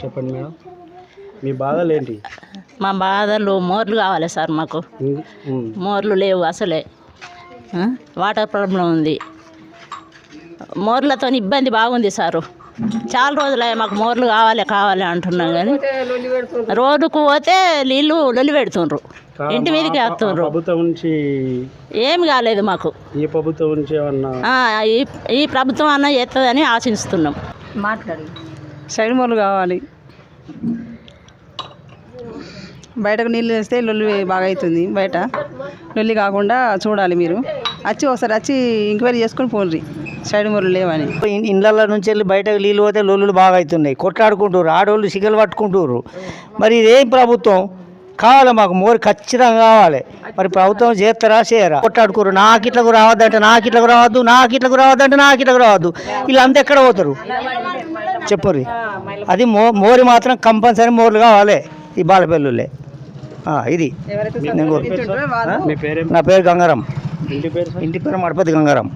చెప్పండి మేడం, మీ బాధలు ఏంటి? మా బాధలు మోర్లు కావాలి సార్. మాకు మోర్లు లేవు అసలే. వాటర్ ప్రాబ్లం ఉంది. మోర్లతో ఇబ్బంది బాగుంది సారు. చాలా రోజులు మాకు మోర్లు కావాలి అంటున్నాం, కానీ రోడ్డుకు పోతే నీళ్ళు లొల్లి పెడుతుండ్రు, ఇంటి మీదకి వేస్తుండ్రు. ప్రభుత్వం నుంచి ఏమి కాలేదు మాకు. ఈ ప్రభుత్వం నుంచి ఏమన్నా ఈ ప్రభుత్వం అన్న చేస్తుందని ఆశిస్తున్నాం. మాట్లాడి సైడ్ మోర్లు కావాలి. బయటకు నీళ్ళు వేస్తే లొల్లి బాగా అవుతుంది. బయట లొల్లి కాకుండా చూడాలి. మీరు ఒకసారి వచ్చి ఎంక్వైరీ చేసుకొని పోండి, సైడ్ మోర్లు లేవని. ఇళ్ళ నుంచి వెళ్ళి బయటకు నీళ్ళు పోతే లొల్లులు బాగా అవుతున్నాయి. కొట్లాడుకుంటారు, ఆడవాళ్ళు సిగలు పట్టుకుంటారు. మరి ఇదేం ప్రభుత్వం కావాలి? మాకు మోరు ఖచ్చితంగా కావాలి. మరి ప్రభుత్వం చేస్తారా చేయరా? కొట్లాడుకోరు, నాకు ఇట్లకు రావద్దంటే నాకు ఇట్లకు రావద్దు, నాకు ఇట్లకు రావద్దంటే నాకు ఇట్లకు రావద్దు. వీళ్ళంతా ఎక్కడ పోతారు చెప్పుర్రి. అది మోరి మాత్రం కంపల్సరీ మోర్లు కావాలి ఈ బాలపల్లులే. ఇది నా పేరు గంగారం. ఇంటి పేరు మడపతి గంగారం.